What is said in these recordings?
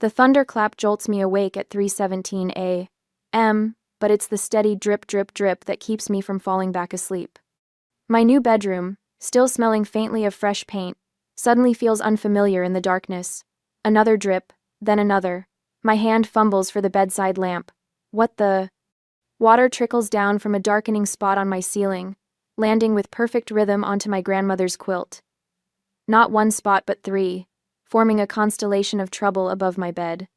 The thunderclap jolts me awake at 3:17 a.m., but it's the steady drip drip drip that keeps me from falling back asleep. My new bedroom, still smelling faintly of fresh paint, suddenly feels unfamiliar in the darkness. Another drip, then another. My hand fumbles for the bedside lamp. What the? Water trickles down from a darkening spot on my ceiling, landing with perfect rhythm onto my grandmother's quilt. Not one spot but three, forming a constellation of trouble above my bed.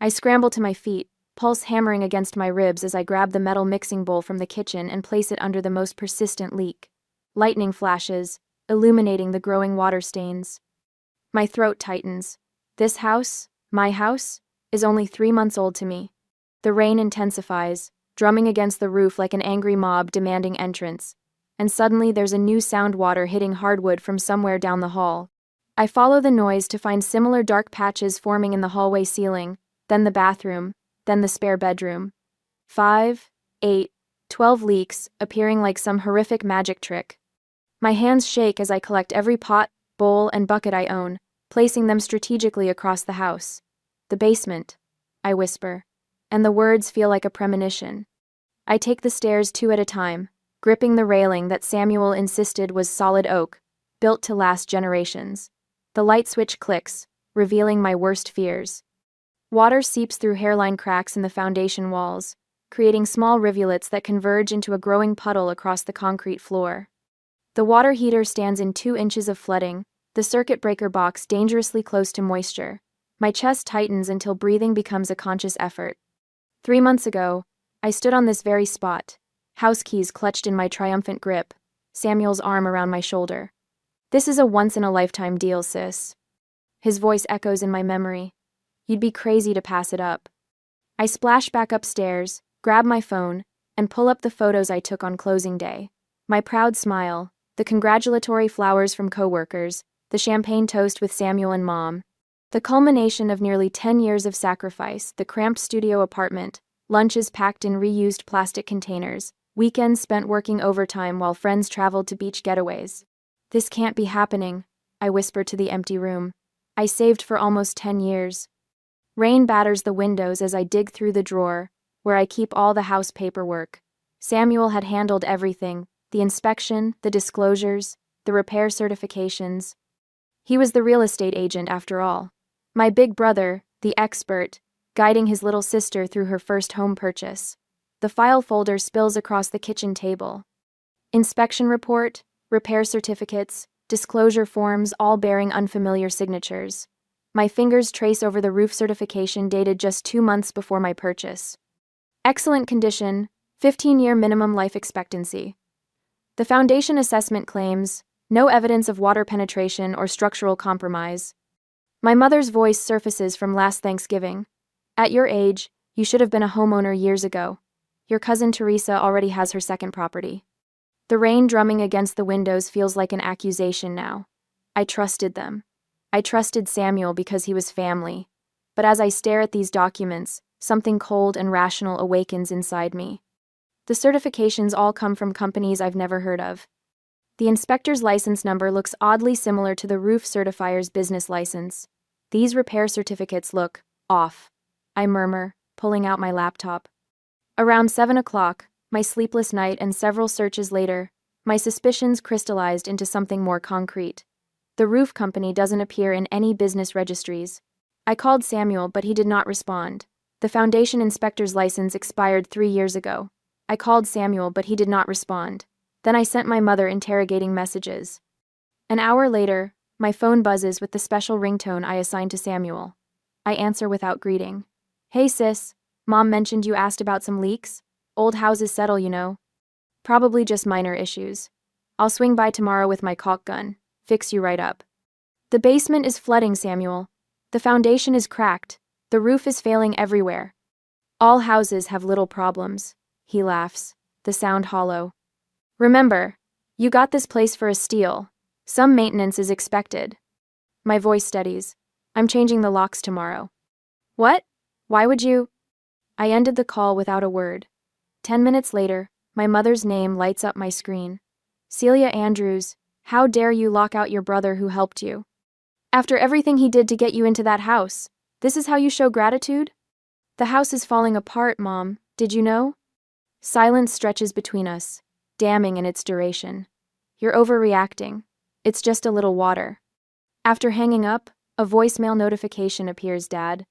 I scramble to my feet, pulse hammering against my ribs as I grab the metal mixing bowl from the kitchen and place it under the most persistent leak. Lightning flashes, illuminating the growing water stains. My throat tightens. This house, my house, is only 3 months old to me. The rain intensifies, drumming against the roof like an angry mob demanding entrance. And suddenly there's a new sound, water hitting hardwood from somewhere down the hall. I follow the noise to find similar dark patches forming in the hallway ceiling, then the bathroom, then the spare bedroom. 5, 8, 12 leaks, appearing like some horrific magic trick. My hands shake as I collect every pot, bowl, and bucket I own, placing them strategically across the house. The basement, I whisper, and the words feel like a premonition. I take the stairs 2 at a time, gripping the railing that Samuel insisted was solid oak, built to last generations. The light switch clicks, revealing my worst fears. Water seeps through hairline cracks in the foundation walls, creating small rivulets that converge into a growing puddle across the concrete floor. The water heater stands in 2 inches of flooding, the circuit breaker box dangerously close to moisture. My chest tightens until breathing becomes a conscious effort. 3 months ago, I stood on this very spot, house keys clutched in my triumphant grip, Samuel's arm around my shoulder. "This is a once-in-a-lifetime deal, sis." His voice echoes in my memory. "You'd be crazy to pass it up." I splash back upstairs, grab my phone, and pull up the photos I took on closing day. My proud smile, the congratulatory flowers from coworkers, the champagne toast with Samuel and Mom. The culmination of nearly 10 years of sacrifice, the cramped studio apartment, lunches packed in reused plastic containers, weekends spent working overtime while friends traveled to beach getaways. "This can't be happening," I whisper to the empty room. "I saved for almost 10 years. Rain batters the windows as I dig through the drawer, where I keep all the house paperwork. Samuel had handled everything, the inspection, the disclosures, the repair certifications. He was the real estate agent after all. My big brother, the expert, guiding his little sister through her first home purchase. The file folder spills across the kitchen table. Inspection report, repair certificates, disclosure forms, all bearing unfamiliar signatures. My fingers trace over the roof certification dated just 2 months before my purchase. Excellent condition, 15-year minimum life expectancy. The foundation assessment claims no evidence of water penetration or structural compromise. My mother's voice surfaces from last Thanksgiving. "At your age, you should have been a homeowner years ago. Your cousin Teresa already has her second property." The rain drumming against the windows feels like an accusation now. I trusted them. I trusted Samuel because he was family. But as I stare at these documents, something cold and rational awakens inside me. The certifications all come from companies I've never heard of. The inspector's license number looks oddly similar to the roof certifier's business license. These repair certificates look off, I murmur, pulling out my laptop. Around 7 o'clock, my sleepless night and several searches later, my suspicions crystallized into something more concrete. The roof company doesn't appear in any business registries. I called Samuel, but he did not respond. The foundation inspector's license expired 3 years ago. I called Samuel, but he did not respond. Then I sent my mother interrogating messages. An hour later, my phone buzzes with the special ringtone I assigned to Samuel. I answer without greeting. "Hey sis, Mom mentioned you asked about some leaks? Old houses settle, you know." "Probably just minor issues. I'll swing by tomorrow with my caulk gun. Fix you right up." "The basement is flooding, Samuel. The foundation is cracked. The roof is failing everywhere." "All houses have little problems," he laughs, the sound hollow. "Remember, you got this place for a steal. Some maintenance is expected." My voice steadies. "I'm changing the locks tomorrow." "What? Why would you?" I ended the call without a word. 10 minutes later, my mother's name lights up my screen. "Celia Andrews, how dare you lock out your brother who helped you? After everything he did to get you into that house, This is how you show gratitude? The house is falling apart, Mom. Did you know? Silence stretches between us, damning in its duration. You're overreacting. It's just a little water. After hanging up, a voicemail notification appears, Dad.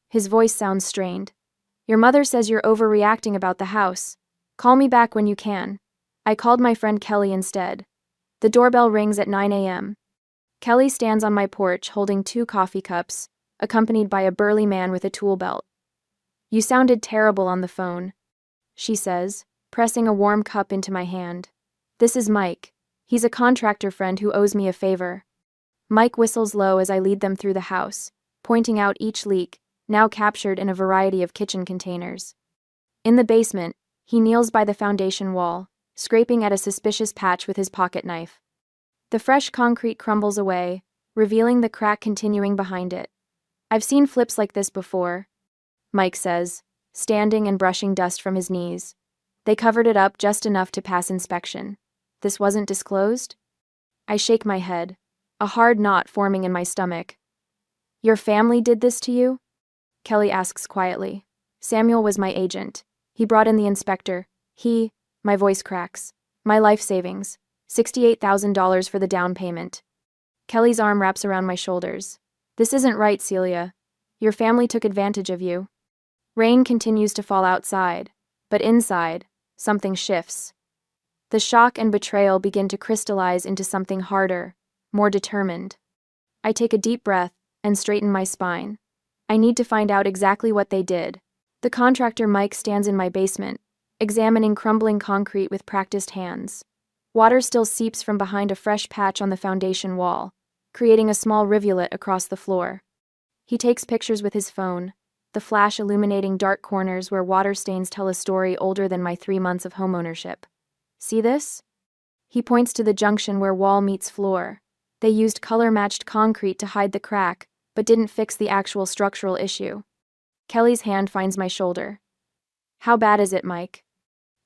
His voice sounds strained. Your mother says you're overreacting about the house. Call me back when you can. I called my friend Kelly instead. The doorbell rings at 9 a.m. Kelly stands on my porch holding 2 coffee cups, accompanied by a burly man with a tool belt. You sounded terrible on the phone, she says, pressing a warm cup into my hand. This is Mike. He's a contractor friend who owes me a favor. Mike whistles low as I lead them through the house, pointing out each leak, now captured in a variety of kitchen containers. In the basement, he kneels by the foundation wall, scraping at a suspicious patch with his pocket knife. The fresh concrete crumbles away, revealing the crack continuing behind it. I've seen flips like this before, Mike says, standing and brushing dust from his knees. They covered it up just enough to pass inspection. This wasn't disclosed? I shake my head, a hard knot forming in my stomach. Your family did this to you? Kelly asks quietly. Samuel was my agent. He brought in the inspector. My voice cracks. My life savings. $68,000 for the down payment. Kelly's arm wraps around my shoulders. This isn't right, Celia. Your family took advantage of you. Rain continues to fall outside, but inside, something shifts. The shock and betrayal begin to crystallize into something harder, more determined. I take a deep breath and straighten my spine. I need to find out exactly what they did. The contractor Mike stands in my basement, examining crumbling concrete with practiced hands. Water still seeps from behind a fresh patch on the foundation wall, creating a small rivulet across the floor. He takes pictures with his phone, the flash illuminating dark corners where water stains tell a story older than my 3 months of homeownership. See this? He points to the junction where wall meets floor. They used color-matched concrete to hide the crack, but didn't fix the actual structural issue. Kelly's hand finds my shoulder. How bad is it, Mike?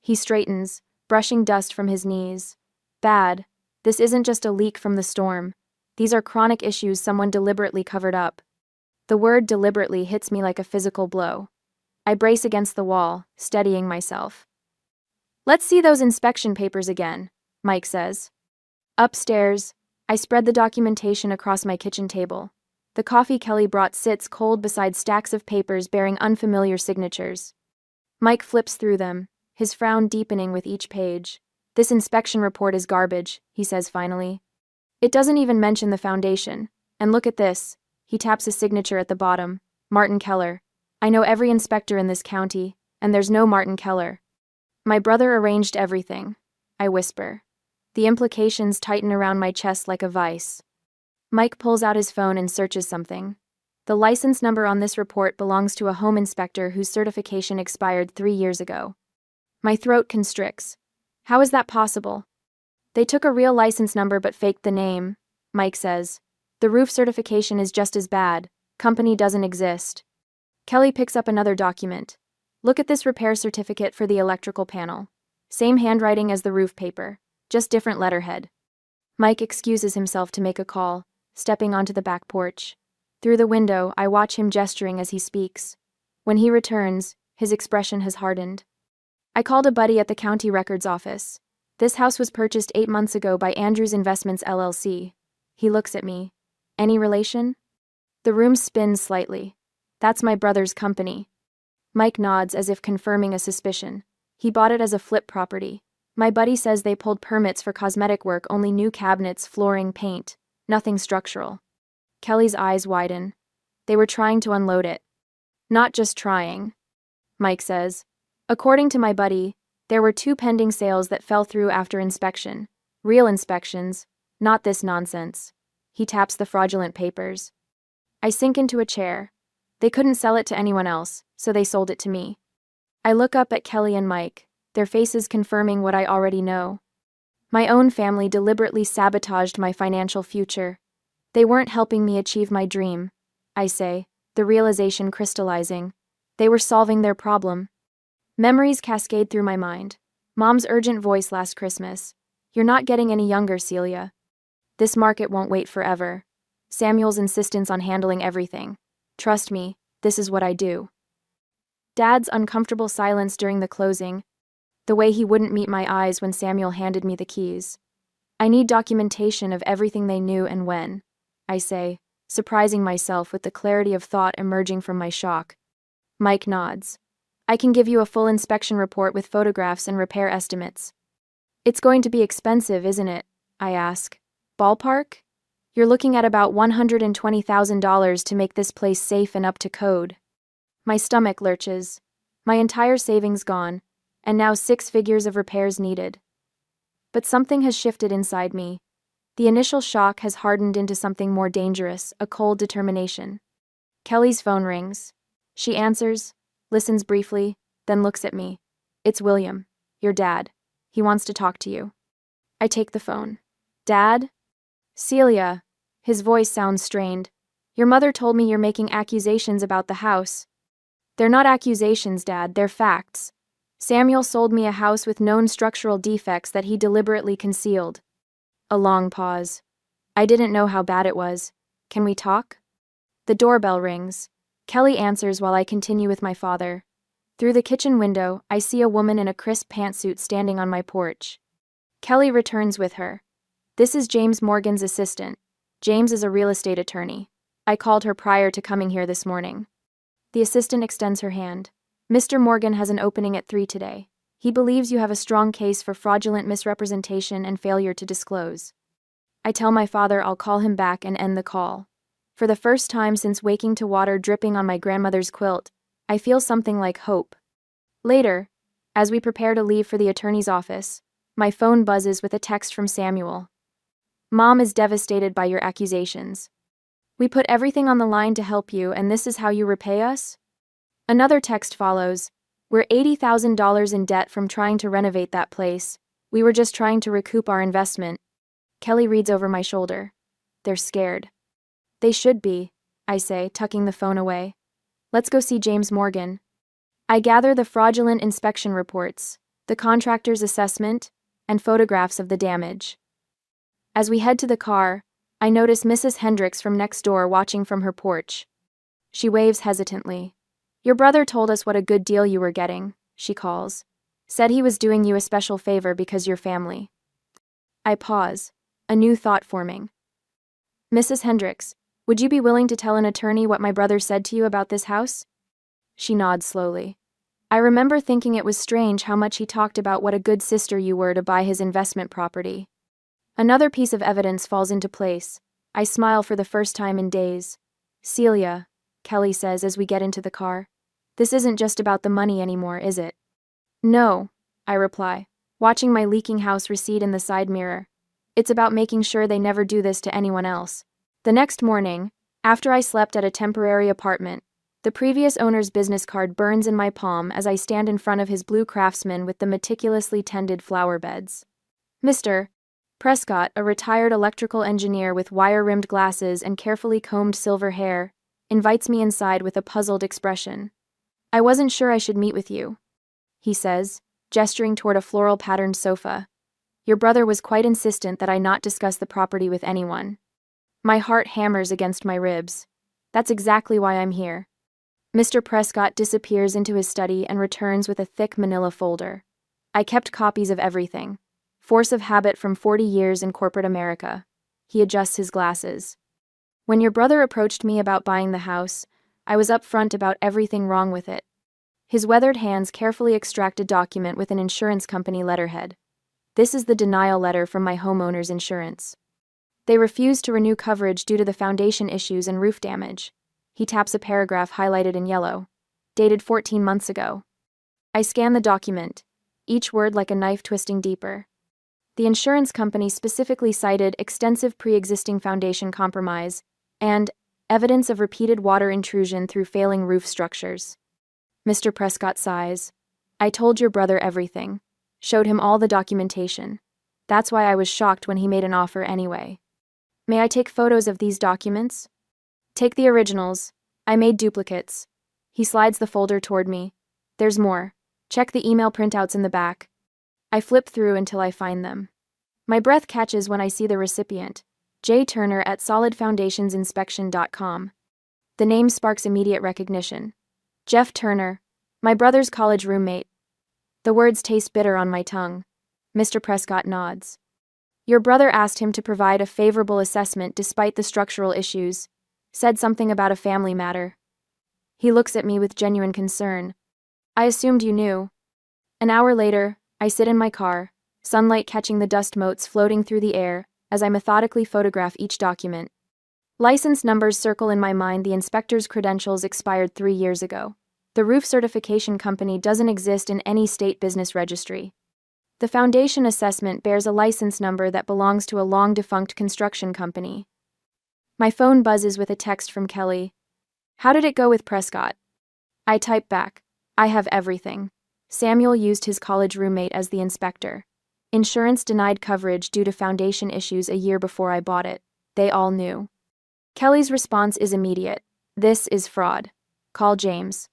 He straightens, brushing dust from his knees. Bad. This isn't just a leak from the storm. These are chronic issues someone deliberately covered up. The word deliberately hits me like a physical blow. I brace against the wall, steadying myself. Let's see those inspection papers again, Mike says. Upstairs, I spread the documentation across my kitchen table. The coffee Kelly brought sits cold beside stacks of papers bearing unfamiliar signatures. Mike flips through them, his frown deepening with each page. This inspection report is garbage, he says finally. It doesn't even mention the foundation. And look at this. He taps a signature at the bottom. Martin Keller. I know every inspector in this county, and there's no Martin Keller. My brother arranged everything, I whisper. The implications tighten around my chest like a vice. Mike pulls out his phone and searches something. The license number on this report belongs to a home inspector whose certification expired 3 years ago. My throat constricts. How is that possible? They took a real license number but faked the name, Mike says. The roof certification is just as bad. Company doesn't exist. Kelly picks up another document. Look at this repair certificate for the electrical panel. Same handwriting as the roof paper, just different letterhead. Mike excuses himself to make a call, stepping onto the back porch. Through the window, I watch him gesturing as he speaks. When he returns, his expression has hardened. I called a buddy at the county records office. This house was purchased 8 months ago by Andrews Investments LLC. He looks at me. Any relation? The room spins slightly. That's my brother's company. Mike nods as if confirming a suspicion. He bought it as a flip property. My buddy says they pulled permits for cosmetic work, only new cabinets, flooring, paint. Nothing structural. Kelly's eyes widen. They were trying to unload it. Not just trying, Mike says. According to my buddy, there were 2 pending sales that fell through after inspection. Real inspections, not this nonsense. He taps the fraudulent papers. I sink into a chair. They couldn't sell it to anyone else, so they sold it to me. I look up at Kelly and Mike, their faces confirming what I already know. My own family deliberately sabotaged my financial future. They weren't helping me achieve my dream, I say, the realization crystallizing. They were solving their problem. Memories cascade through my mind. Mom's urgent voice last Christmas. You're not getting any younger, Celia. This market won't wait forever. Samuel's insistence on handling everything. Trust me, this is what I do. Dad's uncomfortable silence during the closing, the way he wouldn't meet my eyes when Samuel handed me the keys. I need documentation of everything they knew and when, I say, surprising myself with the clarity of thought emerging from my shock. Mike nods. I can give you a full inspection report with photographs and repair estimates. It's going to be expensive, isn't it? I ask. Ballpark? You're looking at about $120,000 to make this place safe and up to code. My stomach lurches. My entire savings gone, and now 6 figures of repairs needed. But something has shifted inside me. The initial shock has hardened into something more dangerous, a cold determination. Kelly's phone rings. She answers, listens briefly, then looks at me. It's William, your dad. He wants to talk to you. I take the phone. Dad? Celia. His voice sounds strained. Your mother told me you're making accusations about the house. They're not accusations, Dad, they're facts. Samuel sold me a house with known structural defects that he deliberately concealed. A long pause. I didn't know how bad it was. Can we talk? The doorbell rings. Kelly answers while I continue with my father. Through the kitchen window, I see a woman in a crisp pantsuit standing on my porch. Kelly returns with her. This is James Morgan's assistant. James is a real estate attorney. I called her prior to coming here this morning. The assistant extends her hand. Mr. Morgan has an opening at 3 today. He believes you have a strong case for fraudulent misrepresentation and failure to disclose. I tell my father I'll call him back and end the call. For the first time since waking to water dripping on my grandmother's quilt, I feel something like hope. Later, as we prepare to leave for the attorney's office, my phone buzzes with a text from Samuel. Mom is devastated by your accusations. We put everything on the line to help you, and this is how you repay us? Another text follows. We're $80,000 in debt from trying to renovate that place. We were just trying to recoup our investment. Kelly reads over my shoulder. They're scared. They should be, I say, tucking the phone away. Let's go see James Morgan. I gather the fraudulent inspection reports, the contractor's assessment, and photographs of the damage. As we head to the car, I notice Mrs. Hendricks from next door watching from her porch. She waves hesitantly. Your brother told us what a good deal you were getting, she calls. Said he was doing you a special favor because you're family. I pause, a new thought forming. Mrs. Hendricks, would you be willing to tell an attorney what my brother said to you about this house? She nods slowly. I remember thinking it was strange how much he talked about what a good sister you were to buy his investment property. Another piece of evidence falls into place. I smile for the first time in days. Celia, Kelly says as we get into the car. This isn't just about the money anymore, is it? No, I reply, watching my leaking house recede in the side mirror. It's about making sure they never do this to anyone else. The next morning, after I slept at a temporary apartment, the previous owner's business card burns in my palm as I stand in front of his blue Craftsman with the meticulously tended flower beds. Mr. Prescott, a retired electrical engineer with wire-rimmed glasses and carefully combed silver hair, invites me inside with a puzzled expression. I wasn't sure I should meet with you, he says, gesturing toward a floral-patterned sofa. Your brother was quite insistent that I not discuss the property with anyone. My heart hammers against my ribs. That's exactly why I'm here. Mr. Prescott disappears into his study and returns with a thick manila folder. I kept copies of everything. Force of habit from 40 years in corporate America. He adjusts his glasses. When your brother approached me about buying the house, I was upfront about everything wrong with it. His weathered hands carefully extract a document with an insurance company letterhead. This is the denial letter from my homeowner's insurance. They refused to renew coverage due to the foundation issues and roof damage. He taps a paragraph highlighted in yellow, dated 14 months ago. I scan the document, each word like a knife twisting deeper. The insurance company specifically cited extensive pre-existing foundation compromise and evidence of repeated water intrusion through failing roof structures. Mr. Prescott sighs. I told your brother everything. Showed him all the documentation. That's why I was shocked when he made an offer anyway. May I take photos of these documents? Take the originals. I made duplicates. He slides the folder toward me. There's more. Check the email printouts in the back. I flip through until I find them. My breath catches when I see the recipient, J. Turner at solidfoundationsinspection.com. The name sparks immediate recognition. Jeff Turner, my brother's college roommate. The words taste bitter on my tongue. Mr. Prescott nods. Your brother asked him to provide a favorable assessment despite the structural issues. Said something about a family matter. He looks at me with genuine concern. I assumed you knew. An hour later, I sit in my car, sunlight catching the dust motes floating through the air as I methodically photograph each document. License numbers circle in my mind. The inspector's credentials expired 3 years ago. The roof certification company doesn't exist in any state business registry. The foundation assessment bears a license number that belongs to a long-defunct construction company. My phone buzzes with a text from Kelly. How did it go with Prescott? I type back. I have everything. Samuel used his college roommate as the inspector. Insurance denied coverage due to foundation issues a year before I bought it. They all knew. Kelly's response is immediate. This is fraud. Call James.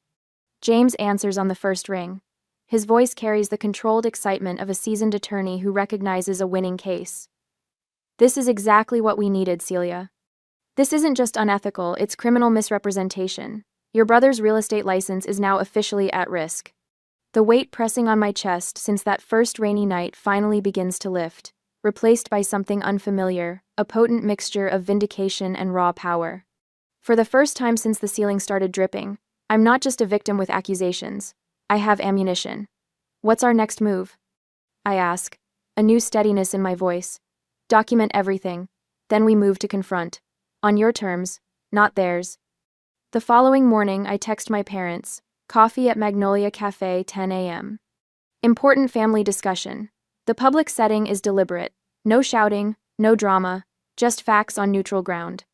James answers on the first ring. His voice carries the controlled excitement of a seasoned attorney who recognizes a winning case. This is exactly what we needed, Celia. This isn't just unethical, it's criminal misrepresentation. Your brother's real estate license is now officially at risk. The weight pressing on my chest since that first rainy night finally begins to lift, replaced by something unfamiliar, a potent mixture of vindication and raw power. For the first time since the ceiling started dripping, I'm not just a victim with accusations. I have ammunition. What's our next move? I ask, a new steadiness in my voice. Document everything. Then we move to confront. On your terms, not theirs. The following morning, I text my parents. Coffee at Magnolia Cafe, 10 a.m. Important family discussion. The public setting is deliberate. No shouting, no drama, just facts on neutral ground.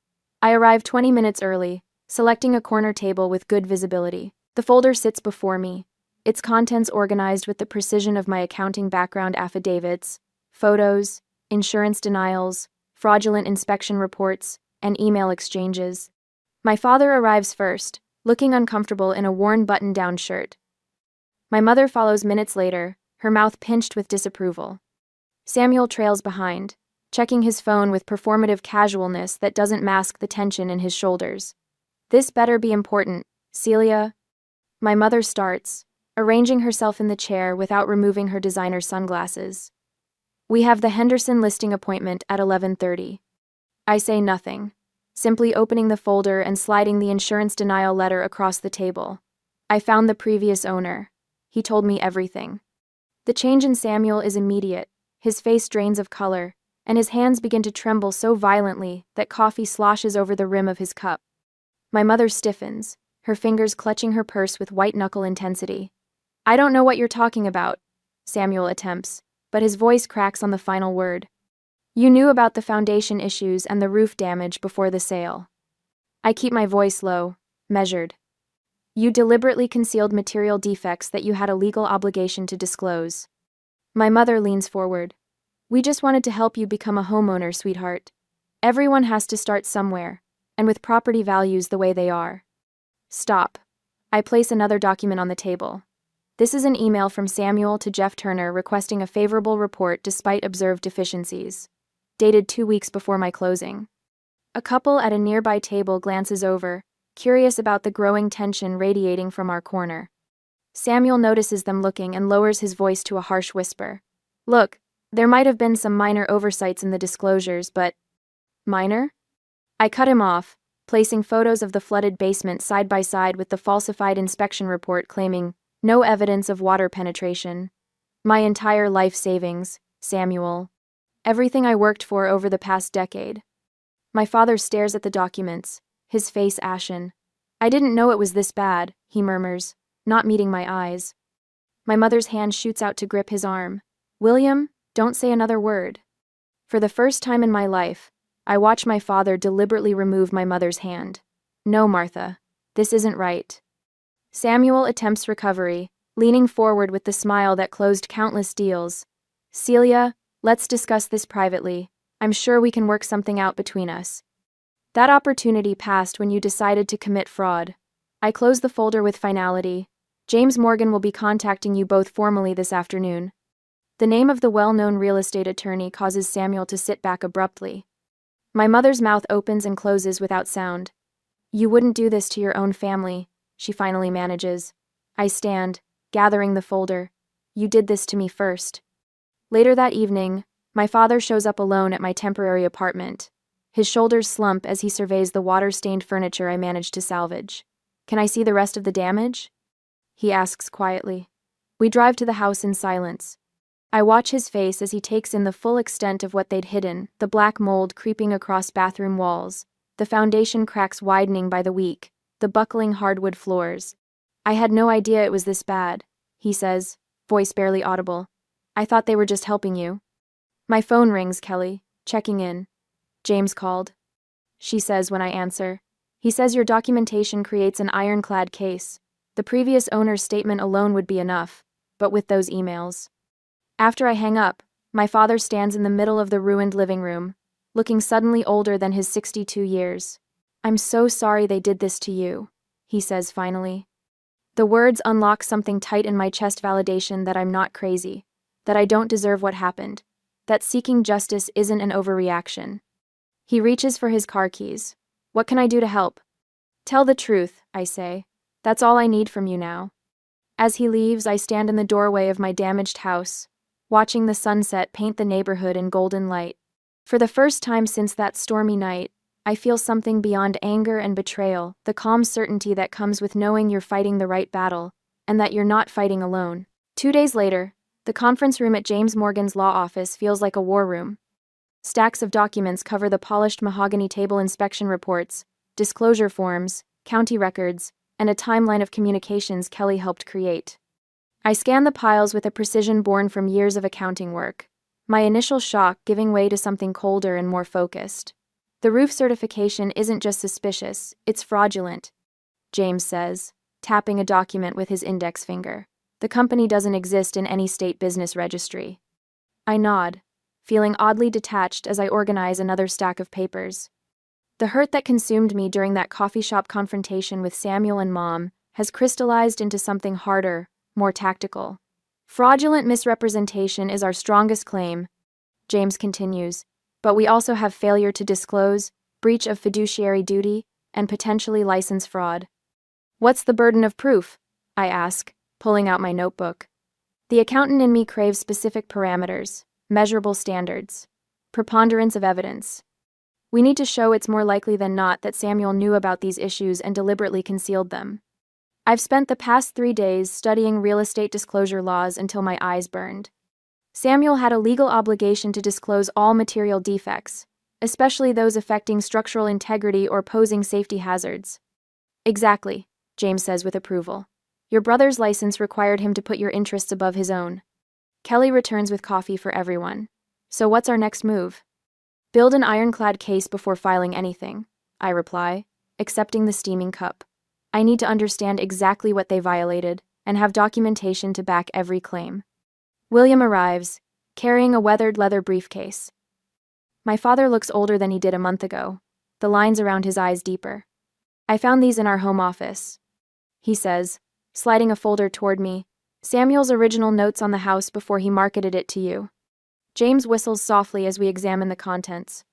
I arrive 20 minutes early, selecting a corner table with good visibility. The folder sits before me, its contents organized with the precision of my accounting background: affidavits, photos, insurance denials, fraudulent inspection reports, and email exchanges. My father arrives first, looking uncomfortable in a worn button-down shirt. My mother follows minutes later, her mouth pinched with disapproval. Samuel trails behind, checking his phone with performative casualness that doesn't mask the tension in his shoulders. This better be important, Celia. My mother starts, arranging herself in the chair without removing her designer sunglasses. We have the Henderson listing appointment at 11:30. I say nothing, simply opening the folder and sliding the insurance denial letter across the table. I found the previous owner. He told me everything. The change in Samuel is immediate. His face drains of color, and his hands begin to tremble so violently that coffee sloshes over the rim of his cup. My mother stiffens, her fingers clutching her purse with white-knuckle intensity. I don't know what you're talking about, Samuel attempts, but his voice cracks on the final word. You knew about the foundation issues and the roof damage before the sale. I keep my voice low, measured. You deliberately concealed material defects that you had a legal obligation to disclose. My mother leans forward. We just wanted to help you become a homeowner, sweetheart. Everyone has to start somewhere, and with property values the way they are. Stop. I place another document on the table. This is an email from Samuel to Jeff Turner requesting a favorable report despite observed deficiencies. Dated 2 weeks before my closing. A couple at a nearby table glances over, curious about the growing tension radiating from our corner. Samuel notices them looking and lowers his voice to a harsh whisper. Look, there might have been some minor oversights in the disclosures, but... Minor? I cut him off, placing photos of the flooded basement side by side with the falsified inspection report claiming no evidence of water penetration. My entire life savings, Samuel. Everything I worked for over the past decade. My father stares at the documents, his face ashen. I didn't know it was this bad, he murmurs, not meeting my eyes. My mother's hand shoots out to grip his arm. William, don't say another word. For the first time in my life, I watch my father deliberately remove my mother's hand. No, Martha, this isn't right. Samuel attempts recovery, leaning forward with the smile that closed countless deals. Celia, let's discuss this privately. I'm sure we can work something out between us. That opportunity passed when you decided to commit fraud. I close the folder with finality. James Morgan will be contacting you both formally this afternoon. The name of the well-known real estate attorney causes Samuel to sit back abruptly. My mother's mouth opens and closes without sound. You wouldn't do this to your own family, she finally manages. I stand, gathering the folder. You did this to me first. Later that evening, my father shows up alone at my temporary apartment. His shoulders slump as he surveys the water-stained furniture I managed to salvage. Can I see the rest of the damage? He asks quietly. We drive to the house in silence. I watch his face as he takes in the full extent of what they'd hidden, the black mold creeping across bathroom walls, the foundation cracks widening by the week, the buckling hardwood floors. I had no idea it was this bad, he says, voice barely audible. I thought they were just helping you. My phone rings, Kelly, checking in. James called. She says when I answer. He says your documentation creates an ironclad case. The previous owner's statement alone would be enough, but with those emails. After I hang up, my father stands in the middle of the ruined living room, looking suddenly older than his 62 years. I'm so sorry they did this to you, he says finally. The words unlock something tight in my chest, validation that I'm not crazy, that I don't deserve what happened, that seeking justice isn't an overreaction. He reaches for his car keys. What can I do to help? Tell the truth, I say. That's all I need from you now. As he leaves, I stand in the doorway of my damaged house, watching the sunset paint the neighborhood in golden light. For the first time since that stormy night, I feel something beyond anger and betrayal, the calm certainty that comes with knowing you're fighting the right battle, and that you're not fighting alone. 2 days later, the conference room at James Morgan's law office feels like a war room. Stacks of documents cover the polished mahogany table, inspection reports, disclosure forms, county records, and a timeline of communications Kelly helped create. I scan the piles with a precision born from years of accounting work, my initial shock giving way to something colder and more focused. The roof certification isn't just suspicious, it's fraudulent, James says, tapping a document with his index finger. The company doesn't exist in any state business registry. I nod, feeling oddly detached as I organize another stack of papers. The hurt that consumed me during that coffee shop confrontation with Samuel and Mom has crystallized into something harder, more tactical. Fraudulent misrepresentation is our strongest claim, James continues, but we also have failure to disclose, breach of fiduciary duty, and potentially license fraud. What's the burden of proof? I ask, pulling out my notebook. The accountant in me craves specific parameters, measurable standards, preponderance of evidence. We need to show it's more likely than not that Samuel knew about these issues and deliberately concealed them. I've spent the past 3 days studying real estate disclosure laws until my eyes burned. Samuel had a legal obligation to disclose all material defects, especially those affecting structural integrity or posing safety hazards. Exactly, James says with approval. Your brother's license required him to put your interests above his own. Kelly returns with coffee for everyone. So what's our next move? Build an ironclad case before filing anything, I reply, accepting the steaming cup. I need to understand exactly what they violated and have documentation to back every claim. William arrives, carrying a weathered leather briefcase. My father looks older than he did a month ago, the lines around his eyes deeper. I found these in our home office, he says, sliding a folder toward me, Samuel's original notes on the house before he marketed it to you. James whistles softly as we examine the contents.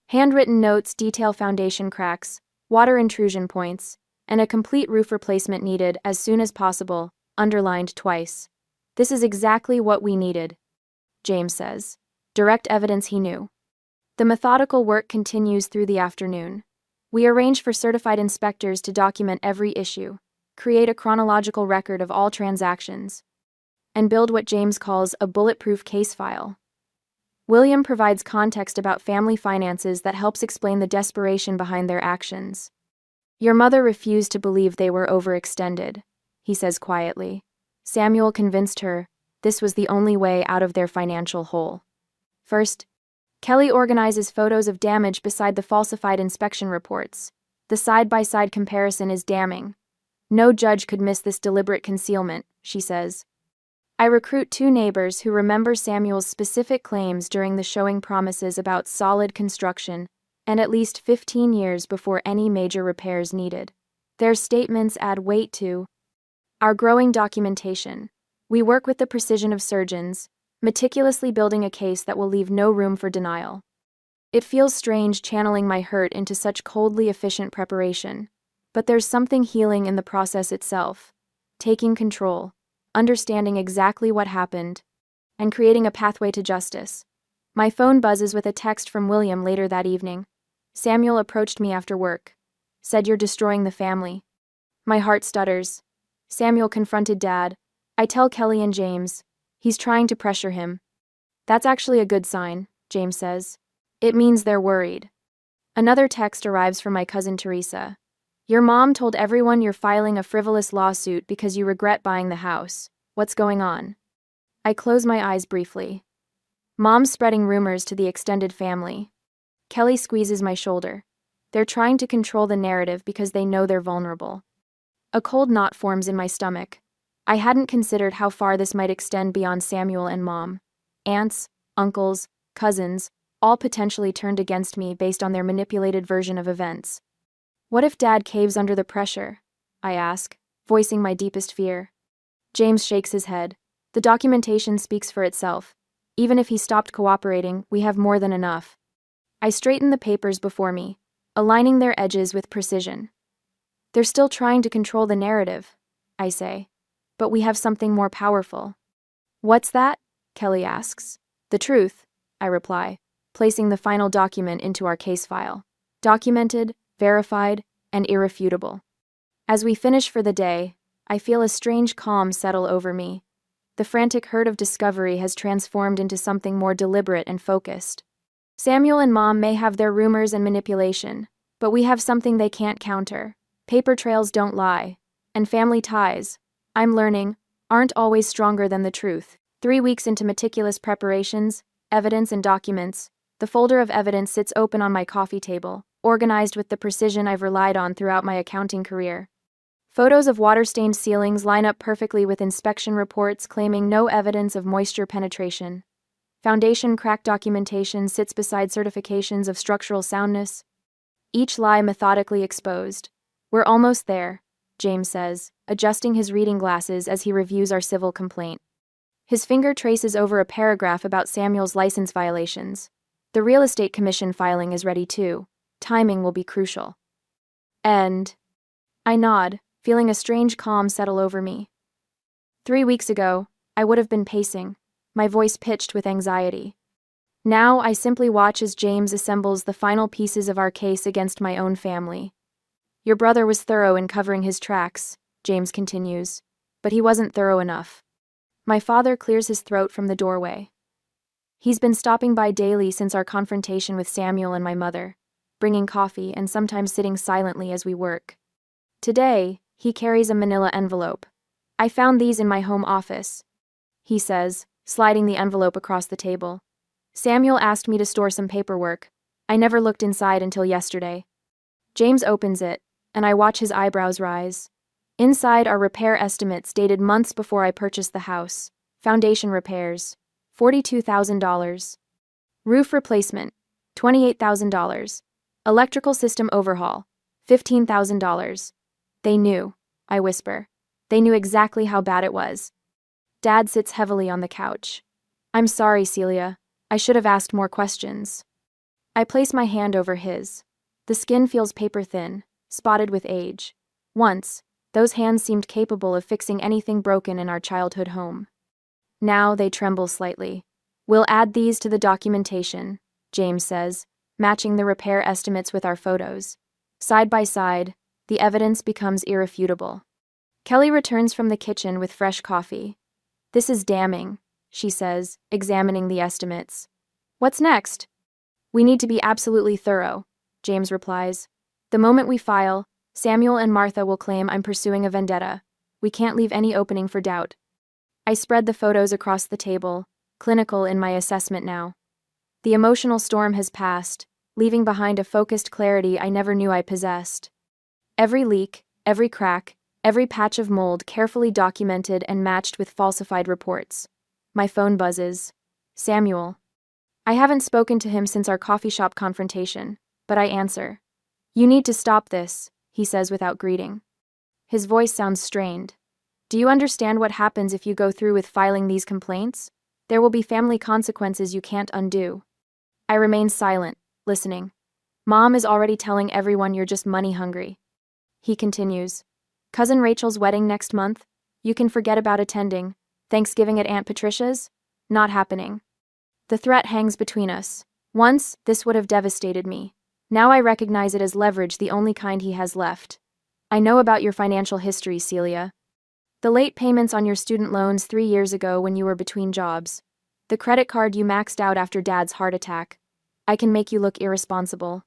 Handwritten notes detail foundation cracks, water intrusion points, and a complete roof replacement needed as soon as possible, underlined twice. This is exactly what we needed, James says. Direct evidence he knew. The methodical work continues through the afternoon. We arrange for certified inspectors to document every issue, create a chronological record of all transactions, and build what James calls a bulletproof case file. William provides context about family finances that helps explain the desperation behind their actions. Your mother refused to believe they were overextended, he says quietly. Samuel convinced her this was the only way out of their financial hole. First, Kelly organizes photos of damage beside the falsified inspection reports. The side-by-side comparison is damning. No judge could miss this deliberate concealment, she says. I recruit 2 neighbors who remember Samuel's specific claims during the showing promises about solid construction and at least 15 years before any major repairs needed. Their statements add weight to our growing documentation. We work with the precision of surgeons, meticulously building a case that will leave no room for denial. It feels strange channeling my hurt into such coldly efficient preparation, But there's something healing in the process itself. Taking control, understanding exactly what happened, and creating a pathway to justice. My phone buzzes with a text from William later that evening. Samuel approached me after work. Said you're destroying the family. My heart stutters. Samuel confronted Dad. I tell Kelly and James. He's trying to pressure him. That's actually a good sign, James says. It means they're worried. Another text arrives from my cousin Teresa. Your mom told everyone you're filing a frivolous lawsuit because you regret buying the house. What's going on? I close my eyes briefly. Mom's spreading rumors to the extended family. Kelly squeezes my shoulder. They're trying to control the narrative because they know they're vulnerable. A cold knot forms in my stomach. I hadn't considered how far this might extend beyond Samuel and Mom. Aunts, uncles, cousins, all potentially turned against me based on their manipulated version of events. What if Dad caves under the pressure? I ask, voicing my deepest fear. James shakes his head. The documentation speaks for itself. Even if he stopped cooperating, we have more than enough. I straighten the papers before me, aligning their edges with precision. They're still trying to control the narrative, I say. But we have something more powerful. What's that? Kelly asks. The truth, I reply, placing the final document into our case file. Documented, verified, and irrefutable. As we finish for the day, I feel a strange calm settle over me. The frantic herd of discovery has transformed into something more deliberate and focused. Samuel and Mom may have their rumors and manipulation, but we have something they can't counter. Paper trails don't lie, and family ties, I'm learning, aren't always stronger than the truth. 3 weeks into meticulous preparations, evidence and documents, the folder of evidence sits open on my coffee table, organized with the precision I've relied on throughout my accounting career. Photos of water-stained ceilings line up perfectly with inspection reports claiming no evidence of moisture penetration. Foundation crack documentation sits beside certifications of structural soundness. Each lie methodically exposed. We're almost there, James says, adjusting his reading glasses as he reviews our civil complaint. His finger traces over a paragraph about Samuel's license violations. The real estate commission filing is ready too. Timing will be crucial. And I nod, feeling a strange calm settle over me. 3 weeks ago, I would have been pacing, my voice pitched with anxiety. Now I simply watch as James assembles the final pieces of our case against my own family. Your brother was thorough in covering his tracks, James continues, but he wasn't thorough enough. My father clears his throat from the doorway. He's been stopping by daily since our confrontation with Samuel and my mother, bringing coffee and sometimes sitting silently as we work. Today, he carries a manila envelope. I found these in my home office, he says, sliding the envelope across the table. Samuel asked me to store some paperwork. I never looked inside until yesterday. James opens it, and I watch his eyebrows rise. Inside are repair estimates dated months before I purchased the house. Foundation repairs, $42,000. Roof replacement, $28,000. Electrical system overhaul, $15,000. They knew, I whisper. They knew exactly how bad it was. Dad sits heavily on the couch. I'm sorry, Celia. I should have asked more questions. I place my hand over his. The skin feels paper thin, spotted with age. Once, those hands seemed capable of fixing anything broken in our childhood home. Now they tremble slightly. We'll add these to the documentation, James says, matching the repair estimates with our photos. Side by side, the evidence becomes irrefutable. Kelly returns from the kitchen with fresh coffee. This is damning, she says, examining the estimates. What's next? We need to be absolutely thorough, James replies. The moment we file, Samuel and Martha will claim I'm pursuing a vendetta. We can't leave any opening for doubt. I spread the photos across the table, clinical in my assessment now. The emotional storm has passed, leaving behind a focused clarity I never knew I possessed. Every leak, every crack, every patch of mold carefully documented and matched with falsified reports. My phone buzzes. Samuel. I haven't spoken to him since our coffee shop confrontation, but I answer. You need to stop this, he says without greeting. His voice sounds strained. Do you understand what happens if you go through with filing these complaints? There will be family consequences you can't undo. I remain silent, listening. Mom is already telling everyone you're just money hungry. He continues. Cousin Rachel's wedding next month? You can forget about attending. Thanksgiving at Aunt Patricia's? Not happening. The threat hangs between us. Once, this would have devastated me. Now I recognize it as leverage, the only kind he has left. I know about your financial history, Celia. The late payments on your student loans 3 years ago when you were between jobs. The credit card you maxed out after Dad's heart attack. I can make you look irresponsible.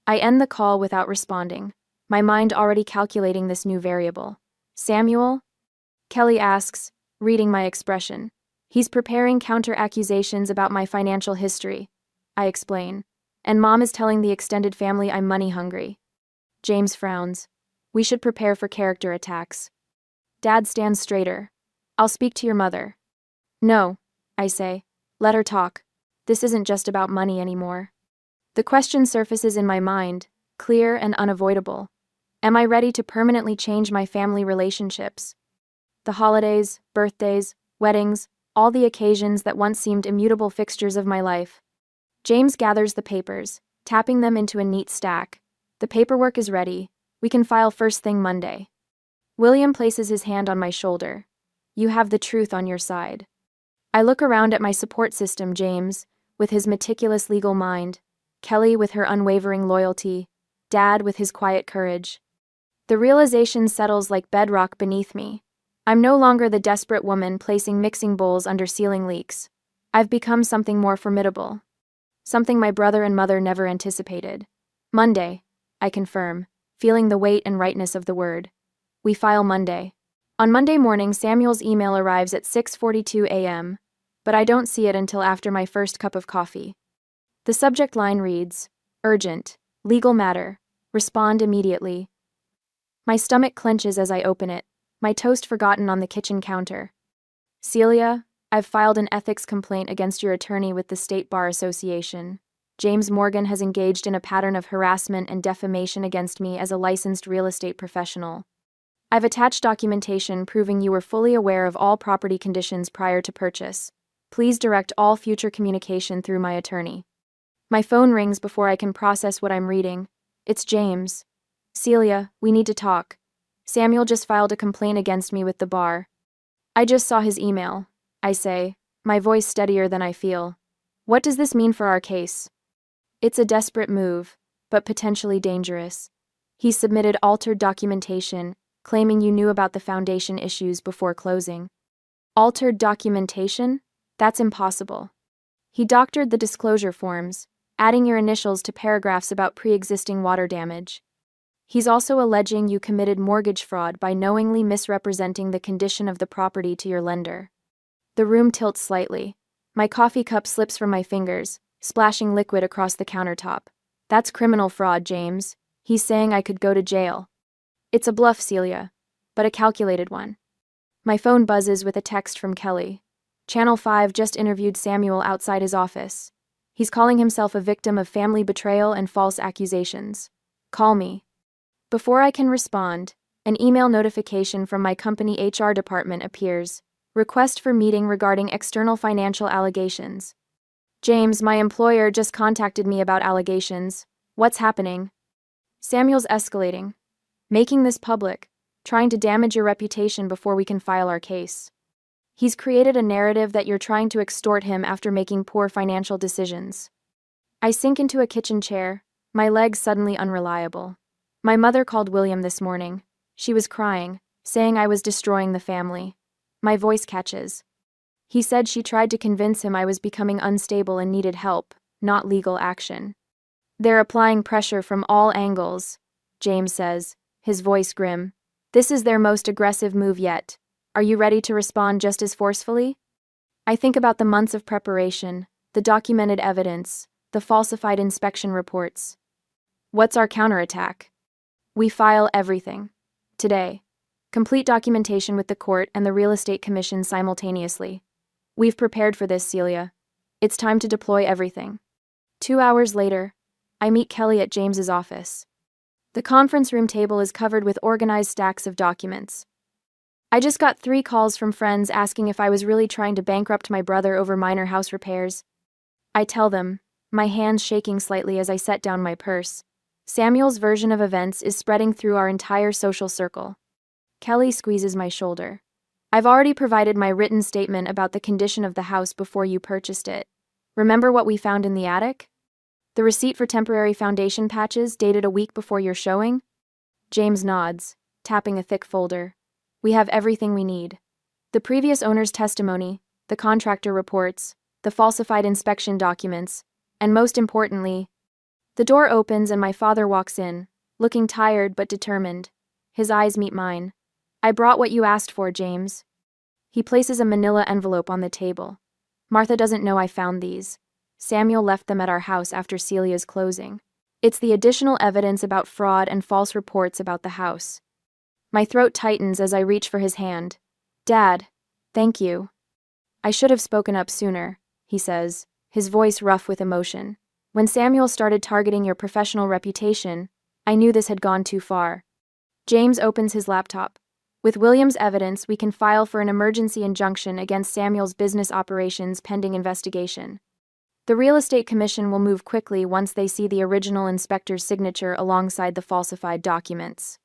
I end the call without responding, my mind already calculating this new variable. Samuel? Kelly asks, reading my expression. He's preparing counter-accusations about my financial history. I explain. And Mom is telling the extended family I'm money hungry. James frowns. We should prepare for character attacks. Dad stands straighter. I'll speak to your mother. No, I say. Let her talk. This isn't just about money anymore. The question surfaces in my mind, clear and unavoidable. Am I ready to permanently change my family relationships? The holidays, birthdays, weddings, all the occasions that once seemed immutable fixtures of my life. James gathers the papers, tapping them into a neat stack. The paperwork is ready. We can file first thing Monday. William places his hand on my shoulder. You have the truth on your side. I look around at my support system, James, with his meticulous legal mind, Kelly with her unwavering loyalty, Dad with his quiet courage. The realization settles like bedrock beneath me. I'm no longer the desperate woman placing mixing bowls under ceiling leaks. I've become something more formidable. Something my brother and mother never anticipated. Monday, I confirm, feeling the weight and rightness of the word. We file Monday. On Monday morning, Samuel's email arrives at 6:42 a.m., but I don't see it until after my first cup of coffee. The subject line reads, Urgent, legal matter, respond immediately. My stomach clenches as I open it, my toast forgotten on the kitchen counter. Celia, I've filed an ethics complaint against your attorney with the State Bar Association. James Morgan has engaged in a pattern of harassment and defamation against me as a licensed real estate professional. I've attached documentation proving you were fully aware of all property conditions prior to purchase. Please direct all future communication through my attorney. My phone rings before I can process what I'm reading. It's James. Celia, we need to talk. Samuel just filed a complaint against me with the bar. I just saw his email, I say, my voice steadier than I feel. What does this mean for our case? It's a desperate move, but potentially dangerous. He submitted altered documentation, claiming you knew about the foundation issues before closing. Altered documentation? That's impossible. He doctored the disclosure forms, adding your initials to paragraphs about pre-existing water damage. He's also alleging you committed mortgage fraud by knowingly misrepresenting the condition of the property to your lender. The room tilts slightly. My coffee cup slips from my fingers, splashing liquid across the countertop. That's criminal fraud, James. He's saying I could go to jail. It's a bluff, Celia, but a calculated one. My phone buzzes with a text from Kelly. Channel 5 just interviewed Samuel outside his office. He's calling himself a victim of family betrayal and false accusations. Call me. Before I can respond, an email notification from my company HR department appears. Request for meeting regarding external financial allegations. James, my employer just contacted me about allegations. What's happening? Samuel's escalating. Making this public, trying to damage your reputation before we can file our case. He's created a narrative that you're trying to extort him after making poor financial decisions. I sink into a kitchen chair, my legs suddenly unreliable. My mother called William this morning. She was crying, saying I was destroying the family. My voice catches. He said she tried to convince him I was becoming unstable and needed help, not legal action. They're applying pressure from all angles, James says, his voice grim. This is their most aggressive move yet. Are you ready to respond just as forcefully? I think about the months of preparation, the documented evidence, the falsified inspection reports. What's our counterattack? We file everything. Today. Complete documentation with the court and the real estate commission simultaneously. We've prepared for this, Celia. It's time to deploy everything. 2 hours later, I meet Kelly at James's office. The conference room table is covered with organized stacks of documents. I just got 3 calls from friends asking if I was really trying to bankrupt my brother over minor house repairs. I tell them, my hands shaking slightly as I set down my purse. Samuel's version of events is spreading through our entire social circle. Kelly squeezes my shoulder. I've already provided my written statement about the condition of the house before you purchased it. Remember what we found in the attic? The receipt for temporary foundation patches dated a week before your showing? James nods, tapping a thick folder. We have everything we need. The previous owner's testimony, the contractor reports, the falsified inspection documents, and most importantly, the door opens and my father walks in, looking tired but determined. His eyes meet mine. I brought what you asked for, James. He places a manila envelope on the table. Martha doesn't know I found these. Samuel left them at our house after Celia's closing. It's the additional evidence about fraud and false reports about the house. My throat tightens as I reach for his hand. Dad, thank you. I should have spoken up sooner, he says, his voice rough with emotion. When Samuel started targeting your professional reputation, I knew this had gone too far. James opens his laptop. With William's evidence, we can file for an emergency injunction against Samuel's business operations pending investigation. The real estate commission will move quickly once they see the original inspector's signature alongside the falsified documents.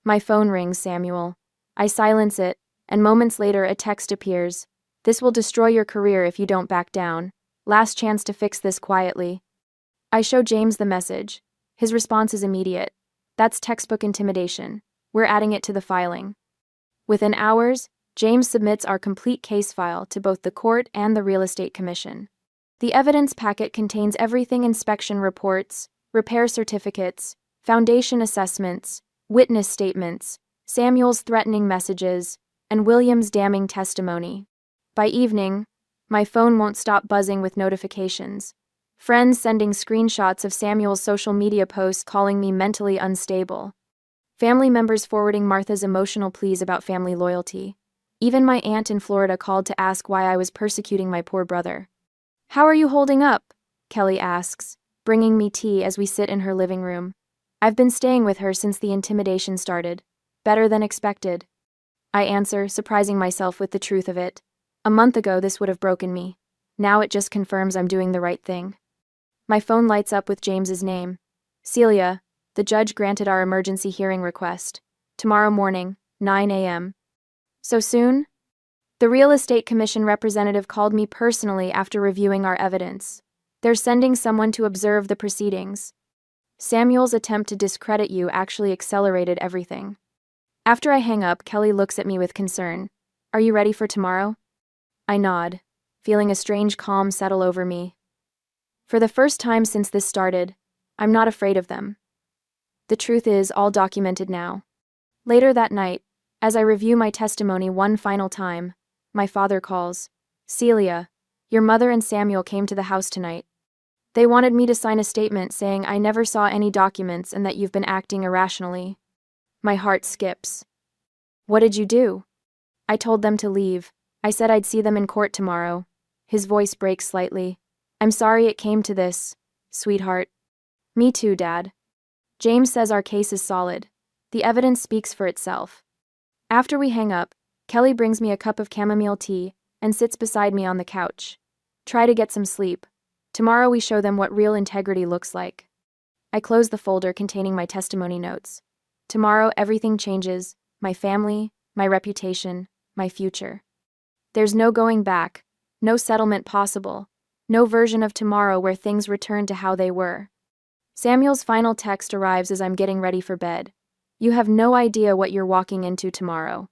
My phone rings, Samuel. I silence it, and moments later a text appears. This will destroy your career if you don't back down. Last chance to fix this quietly. I show James the message. His response is immediate. That's textbook intimidation. We're adding it to the filing. Within hours, James submits our complete case file to both the court and the real estate commission. The evidence packet contains everything: inspection reports, repair certificates, foundation assessments, witness statements, Samuel's threatening messages, and William's damning testimony. By evening, my phone won't stop buzzing with notifications. Friends sending screenshots of Samuel's social media posts calling me mentally unstable. Family members forwarding Martha's emotional pleas about family loyalty. Even my aunt in Florida called to ask why I was persecuting my poor brother. How are you holding up? Kelly asks, bringing me tea as we sit in her living room. I've been staying with her since the intimidation started. Better than expected. I answer, surprising myself with the truth of it. A month ago this would have broken me. Now it just confirms I'm doing the right thing. My phone lights up with James's name. Celia, the judge granted our emergency hearing request. Tomorrow morning, 9 a.m. So soon? The real estate commission representative called me personally after reviewing our evidence. They're sending someone to observe the proceedings. Samuel's attempt to discredit you actually accelerated everything. After I hang up, Kelly looks at me with concern. Are you ready for tomorrow? I nod, feeling a strange calm settle over me. For the first time since this started, I'm not afraid of them. The truth is all documented now. Later that night, as I review my testimony one final time, my father calls. Celia, your mother and Samuel came to the house tonight. They wanted me to sign a statement saying I never saw any documents and that you've been acting irrationally. My heart skips. What did you do? I told them to leave. I said I'd see them in court tomorrow. His voice breaks slightly. I'm sorry it came to this, sweetheart. Me too, Dad. James says our case is solid. The evidence speaks for itself. After we hang up, Kelly brings me a cup of chamomile tea and sits beside me on the couch. Try to get some sleep. Tomorrow we show them what real integrity looks like. I close the folder containing my testimony notes. Tomorrow everything changes, my family, my reputation, my future. There's no going back, no settlement possible, no version of tomorrow where things return to how they were. Samuel's final text arrives as I'm getting ready for bed. You have no idea what you're walking into tomorrow.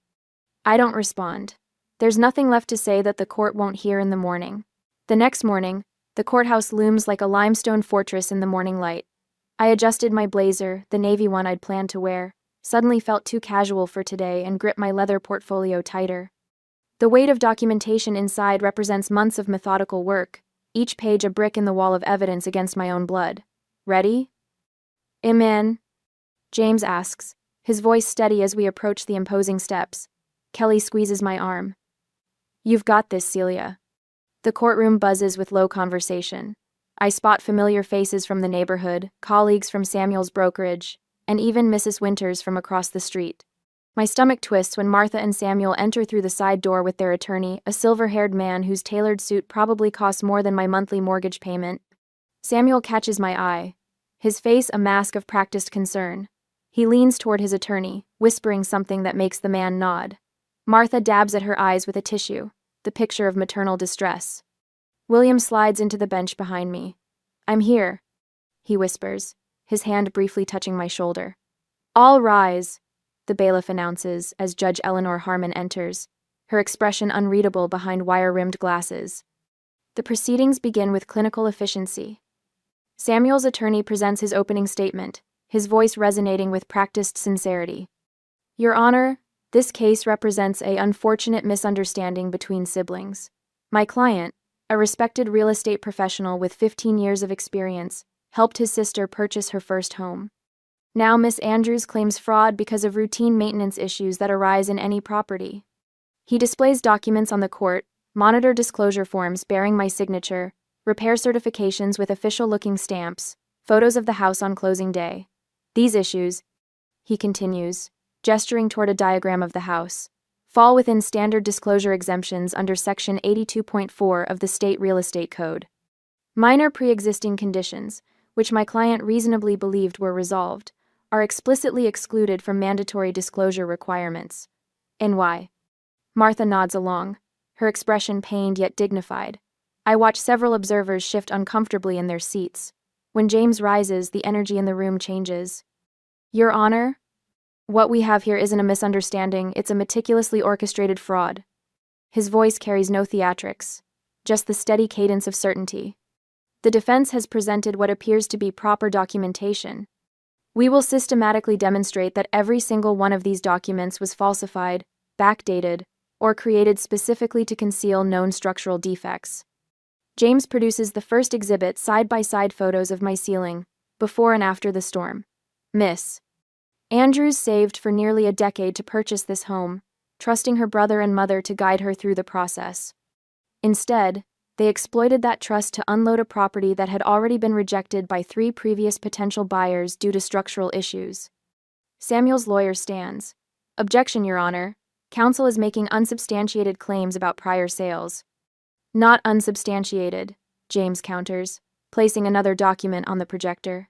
I don't respond. There's nothing left to say that the court won't hear in the morning. The next morning, the courthouse looms like a limestone fortress in the morning light. I adjusted my blazer, the navy one I'd planned to wear, suddenly felt too casual for today and gripped my leather portfolio tighter. The weight of documentation inside represents months of methodical work, each page a brick in the wall of evidence against my own blood. Ready? Amen. James asks, his voice steady as we approach the imposing steps. Kelly squeezes my arm. You've got this, Celia. The courtroom buzzes with low conversation. I spot familiar faces from the neighborhood, colleagues from Samuel's brokerage, and even Mrs. Winters from across the street. My stomach twists when Martha and Samuel enter through the side door with their attorney, a silver-haired man whose tailored suit probably costs more than my monthly mortgage payment. Samuel catches my eye. his face a mask of practiced concern. He leans toward his attorney, whispering something that makes the man nod. Martha dabs at her eyes with a tissue, the picture of maternal distress. William slides into the bench behind me. "I'm here," he whispers, his hand briefly touching my shoulder. "All rise," the bailiff announces as Judge Eleanor Harmon enters, her expression unreadable behind wire-rimmed glasses. The proceedings begin with clinical efficiency. Samuel's attorney presents his opening statement, his voice resonating with practiced sincerity. "Your Honor, this case represents an unfortunate misunderstanding between siblings. My client, a respected real estate professional with 15 years of experience, helped his sister purchase her first home. Now Miss Andrews claims fraud because of routine maintenance issues that arise in any property." He displays documents on the court, monitor disclosure forms bearing my signature, repair certifications with official-looking stamps, photos of the house on closing day. "These issues," he continues, gesturing toward a diagram of the house, "fall within standard disclosure exemptions under Section 82.4 of the State Real Estate Code. Minor pre-existing conditions, which my client reasonably believed were resolved, are explicitly excluded from mandatory disclosure requirements." NY. Martha nods along, her expression pained yet dignified. I watch several observers shift uncomfortably in their seats. When James rises, the energy in the room changes. "Your Honor, what we have here isn't a misunderstanding, it's a meticulously orchestrated fraud." His voice carries no theatrics, just the steady cadence of certainty. "The defense has presented what appears to be proper documentation. We will systematically demonstrate that every single one of these documents was falsified, backdated, or created specifically to conceal known structural defects." James produces the first exhibit side-by-side photos of my ceiling, before and after the storm. "Miss Andrews saved for nearly a decade to purchase this home, trusting her brother and mother to guide her through the process. Instead, they exploited that trust to unload a property that had already been rejected by 3 previous potential buyers due to structural issues." Samuel's lawyer stands. "Objection, Your Honor. Counsel is making unsubstantiated claims about prior sales." "Not unsubstantiated," James counters, placing another document on the projector.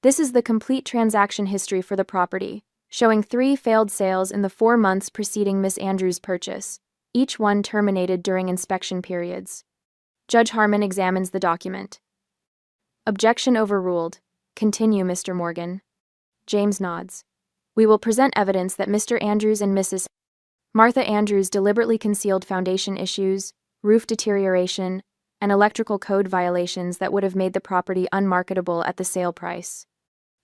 "This is the complete transaction history for the property, showing 3 failed sales in the 4 months preceding Miss Andrews' purchase, each one terminated during inspection periods." Judge Harmon examines the document. "Objection overruled. Continue, Mr. Morgan." James nods. "We will present evidence that Mr. Andrews and Mrs. Martha Andrews deliberately concealed foundation issues, roof deterioration, and electrical code violations that would have made the property unmarketable at the sale price."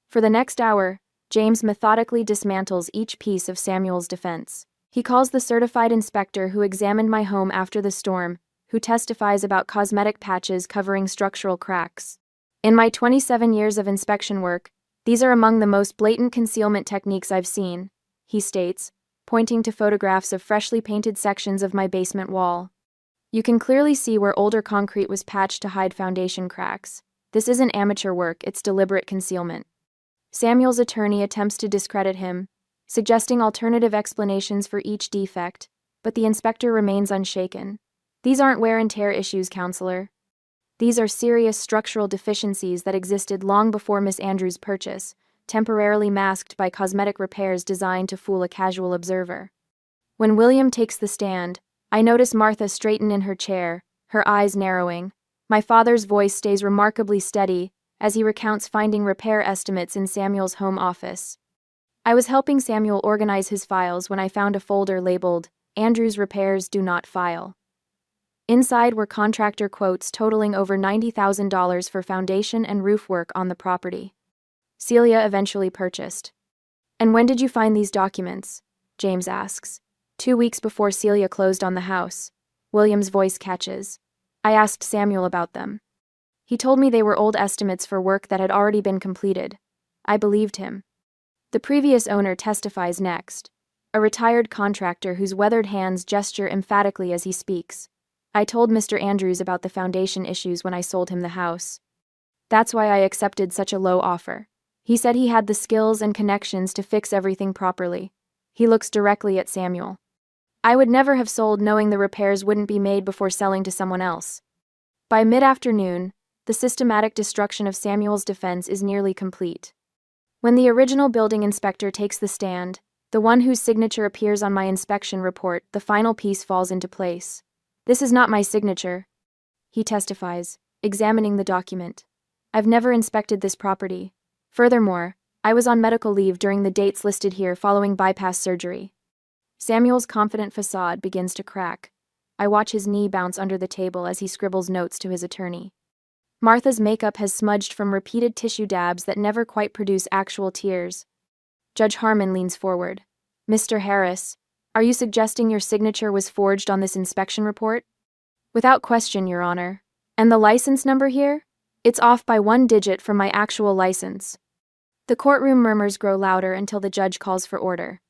For the next hour, James methodically dismantles each piece of Samuel's defense. He calls the certified inspector who examined my home after the storm, who testifies about cosmetic patches covering structural cracks. "In my 27 years of inspection work, these are among the most blatant concealment techniques I've seen," he states, pointing to photographs of freshly painted sections of my basement wall. "You can clearly see where older concrete was patched to hide foundation cracks. This isn't amateur work, it's deliberate concealment." Samuel's attorney attempts to discredit him, suggesting alternative explanations for each defect, but the inspector remains unshaken. "These aren't wear and tear issues, counselor. These are serious structural deficiencies that existed long before Miss Andrews' purchase, temporarily masked by cosmetic repairs designed to fool a casual observer." When William takes the stand, I notice Martha straighten in her chair, her eyes narrowing. My father's voice stays remarkably steady as he recounts finding repair estimates in Samuel's home office. "I was helping Samuel organize his files when I found a folder labeled, 'Andrews Repairs Do Not File.' Inside were contractor quotes totaling over $90,000 for foundation and roof work on the property. Celia eventually purchased." "And when did you find these documents?" James asks. 2 weeks before Celia closed on the house." William's voice catches. "I asked Samuel about them. He told me they were old estimates for work that had already been completed. I believed him." The previous owner testifies next, a retired contractor whose weathered hands gesture emphatically as he speaks. "I told Mr. Andrews about the foundation issues when I sold him the house. That's why I accepted such a low offer. He said he had the skills and connections to fix everything properly." He looks directly at Samuel. "I would never have sold knowing the repairs wouldn't be made before selling to someone else." By mid-afternoon, The systematic destruction of Samuel's defense is nearly complete. When the original building inspector takes the stand, the one whose signature appears on my inspection report, the final piece falls into place. "This is not my signature," he testifies, examining the document. "I've never inspected this property. Furthermore, I was on medical leave during the dates listed here following bypass surgery." Samuel's confident facade begins to crack. I watch his knee bounce under the table as he scribbles notes to his attorney. Martha's makeup has smudged from repeated tissue dabs that never quite produce actual tears. Judge Harmon leans forward. "Mr. Harris, are you suggesting your signature was forged on this inspection report?" "Without question, Your Honor. And the license number here? It's off by 1 digit from my actual license." The courtroom murmurs grow louder until the judge calls for order.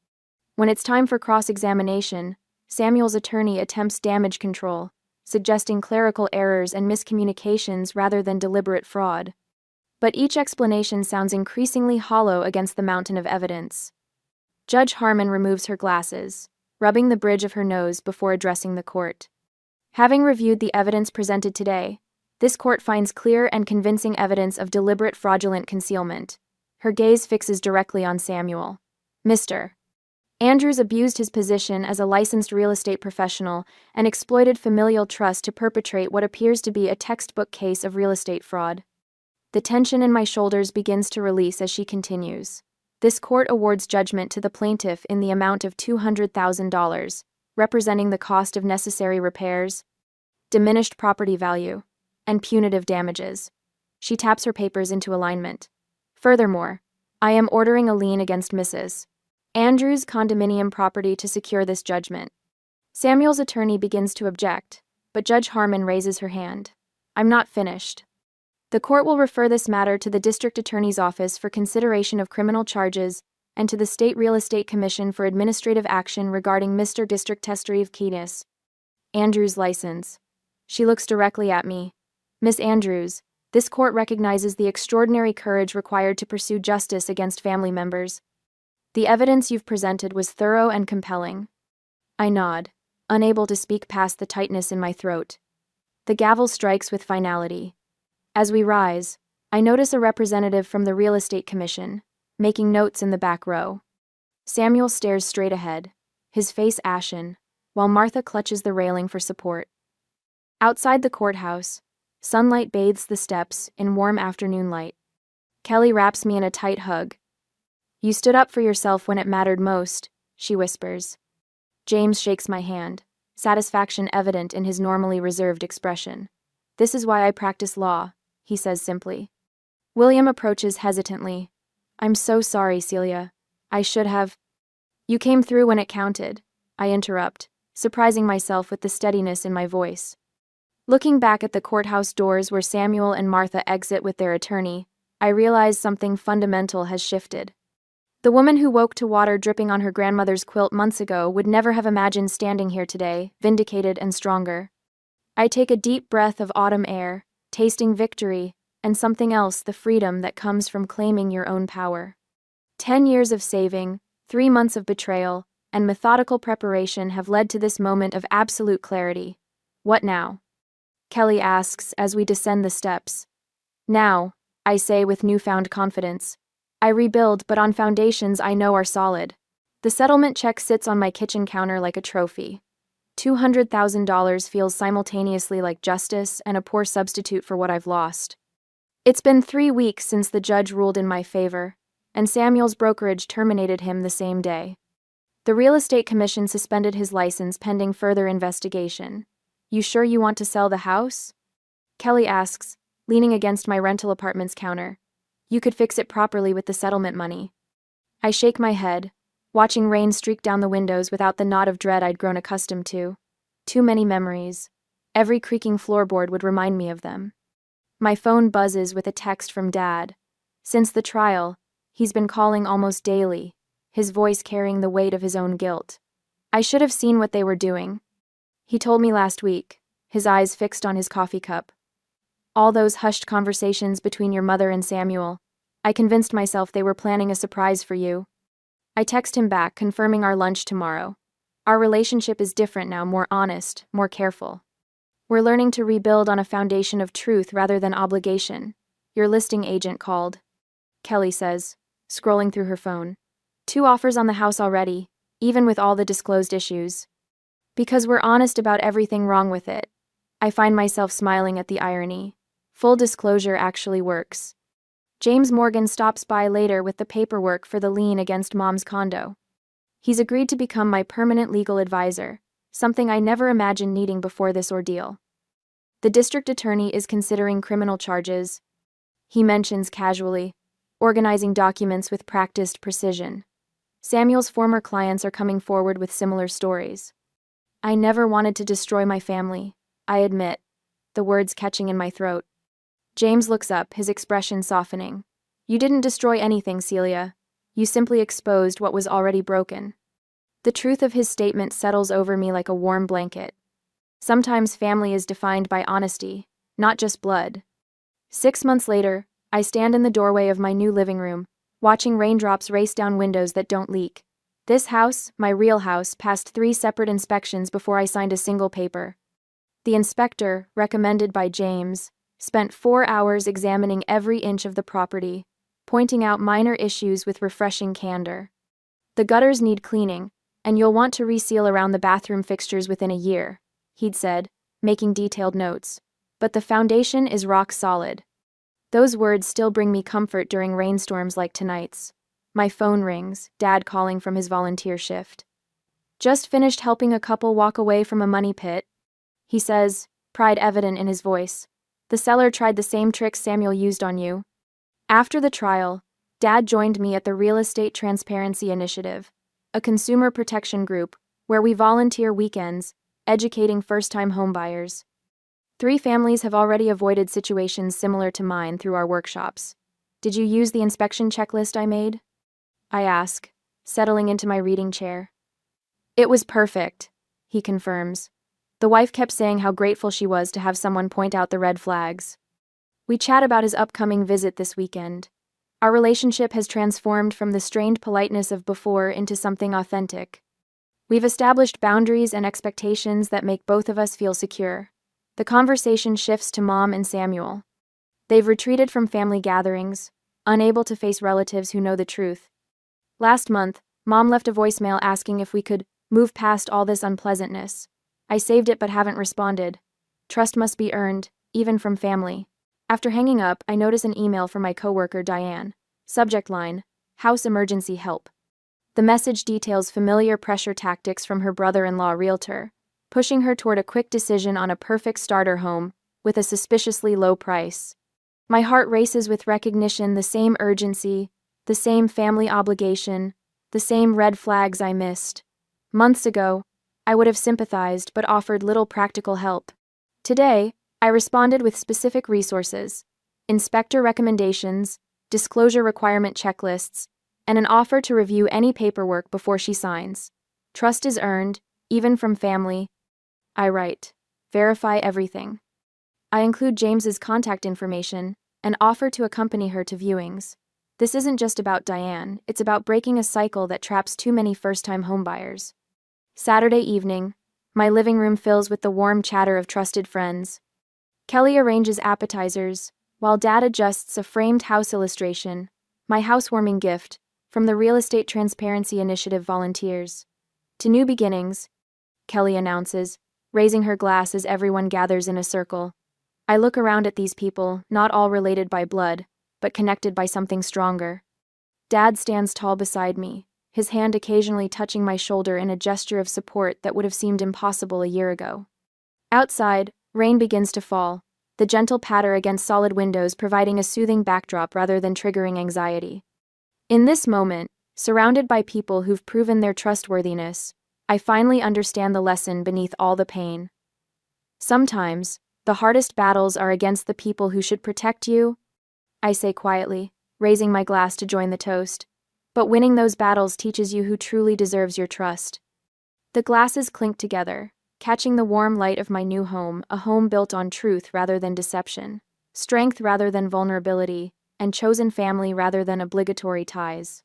When it's time for cross-examination, Samuel's attorney attempts damage control, suggesting clerical errors and miscommunications rather than deliberate fraud. But each explanation sounds increasingly hollow against the mountain of evidence. Judge Harmon removes her glasses, rubbing the bridge of her nose before addressing the court. "Having reviewed the evidence presented today, this court finds clear and convincing evidence of deliberate fraudulent concealment." Her gaze fixes directly on Samuel. "Mr. Andrews abused his position as a licensed real estate professional and exploited familial trust to perpetrate what appears to be a textbook case of real estate fraud." The tension in my shoulders begins to release as she continues. "This court awards judgment to the plaintiff in the amount of $200,000, representing the cost of necessary repairs, diminished property value, and punitive damages." She taps her papers into alignment. "Furthermore, I am ordering a lien against Mrs. Andrews' condominium property to secure this judgment." Samuel's attorney begins to object, but Judge Harmon raises her hand. "I'm not finished. The court will refer this matter to the district attorney's office for consideration of criminal charges and to the State Real Estate Commission for administrative action regarding Mr. District Tester Keenis Andrews' license." She looks directly at me. "Miss Andrews, this court recognizes the extraordinary courage required to pursue justice against family members. The evidence you've presented was thorough and compelling." I nod, unable to speak past the tightness in my throat. The gavel strikes with finality. As we rise, I notice a representative from the Real Estate Commission, making notes in the back row. Samuel stares straight ahead, his face ashen, while Martha clutches the railing for support. Outside the courthouse, sunlight bathes the steps in warm afternoon light. Kelly wraps me in a tight hug. "You stood up for yourself when it mattered most," she whispers. James shakes my hand, satisfaction evident in his normally reserved expression. "This is why I practice law," he says simply. William approaches hesitantly. "I'm so sorry, Celia. I should have—" "You came through when it counted," I interrupt, surprising myself with the steadiness in my voice. Looking back at the courthouse doors where Samuel and Martha exit with their attorney, I realize something fundamental has shifted. The woman who woke to water dripping on her grandmother's quilt months ago would never have imagined standing here today, vindicated and stronger. I take a deep breath of autumn air, tasting victory, and something else, the freedom that comes from claiming your own power. 10 years of saving, 3 months of betrayal, and methodical preparation have led to this moment of absolute clarity. What now? Kelly asks as we descend the steps. Now, I say with newfound confidence. I rebuild, but on foundations I know are solid. The settlement check sits on my kitchen counter like a trophy. $200,000 feels simultaneously like justice and a poor substitute for what I've lost. It's been 3 weeks since the judge ruled in my favor, and Samuel's brokerage terminated him the same day. The Real Estate Commission suspended his license pending further investigation. "You sure you want to sell the house?" Kelly asks, leaning against my rental apartment's counter. "You could fix it properly with the settlement money." I shake my head, watching rain streak down the windows without the knot of dread I'd grown accustomed to. Too many memories. Every creaking floorboard would remind me of them. My phone buzzes with a text from Dad. Since the trial, he's been calling almost daily, his voice carrying the weight of his own guilt. I should have seen what they were doing. He told me last week, his eyes fixed on his coffee cup. All those hushed conversations between your mother and Samuel. I convinced myself they were planning a surprise for you. I text him back, confirming our lunch tomorrow. Our relationship is different now, more honest, more careful. We're learning to rebuild on a foundation of truth rather than obligation. Your listing agent called. Kelly says, scrolling through her phone. 2 offers on the house already, even with all the disclosed issues. Because we're honest about everything wrong with it. I find myself smiling at the irony. Full disclosure actually works. James Morgan stops by later with the paperwork for the lien against Mom's condo. He's agreed to become my permanent legal advisor, something I never imagined needing before this ordeal. The district attorney is considering criminal charges. He mentions casually, organizing documents with practiced precision. Samuel's former clients are coming forward with similar stories. I never wanted to destroy my family, I admit, the words catching in my throat. James looks up, his expression softening. You didn't destroy anything, Celia. You simply exposed what was already broken. The truth of his statement settles over me like a warm blanket. Sometimes family is defined by honesty, not just blood. 6 months later, I stand in the doorway of my new living room, watching raindrops race down windows that don't leak. This house, my real house, passed 3 separate inspections before I signed a single paper. The inspector, recommended by James, spent 4 hours examining every inch of the property, pointing out minor issues with refreshing candor. The gutters need cleaning, and you'll want to reseal around the bathroom fixtures within a year, he'd said, making detailed notes. But the foundation is rock solid. Those words still bring me comfort during rainstorms like tonight's. My phone rings, Dad calling from his volunteer shift. Just finished helping a couple walk away from a money pit, he says, pride evident in his voice. The seller tried the same tricks Samuel used on you. After the trial, Dad joined me at the Real Estate Transparency Initiative, a consumer protection group where we volunteer weekends, educating first-time homebuyers. 3 families have already avoided situations similar to mine through our workshops. Did you use the inspection checklist I made? I ask, settling into my reading chair. It was perfect, he confirms. The wife kept saying how grateful she was to have someone point out the red flags. We chat about his upcoming visit this weekend. Our relationship has transformed from the strained politeness of before into something authentic. We've established boundaries and expectations that make both of us feel secure. The conversation shifts to Mom and Samuel. They've retreated from family gatherings, unable to face relatives who know the truth. Last month, Mom left a voicemail asking if we could move past all this unpleasantness. I saved it but haven't responded. Trust must be earned, even from family. After hanging up, I notice an email from my coworker Diane. Subject line, House Emergency Help. The message details familiar pressure tactics from her brother-in-law Realtor, pushing her toward a quick decision on a perfect starter home with a suspiciously low price. My heart races with recognition, the same urgency, the same family obligation, the same red flags I missed. Months ago, I would have sympathized but offered little practical help. Today, I responded with specific resources, inspector recommendations, disclosure requirement checklists, and an offer to review any paperwork before she signs. Trust is earned, even from family. I write, verify everything. I include James's contact information and offer to accompany her to viewings. This isn't just about Diane, it's about breaking a cycle that traps too many first-time homebuyers. Saturday evening, my living room fills with the warm chatter of trusted friends. Kelly arranges appetizers, while Dad adjusts a framed house illustration, my housewarming gift, from the Real Estate Transparency Initiative volunteers. To new beginnings, Kelly announces, raising her glass as everyone gathers in a circle. I look around at these people, not all related by blood, but connected by something stronger. Dad stands tall beside me, his hand occasionally touching my shoulder in a gesture of support that would have seemed impossible a year ago. Outside, rain begins to fall, the gentle patter against solid windows providing a soothing backdrop rather than triggering anxiety. In this moment, surrounded by people who've proven their trustworthiness, I finally understand the lesson beneath all the pain. Sometimes, the hardest battles are against the people who should protect you, I say quietly, raising my glass to join the toast. But winning those battles teaches you who truly deserves your trust. The glasses clink together, catching the warm light of my new home, a home built on truth rather than deception, strength rather than vulnerability, and chosen family rather than obligatory ties.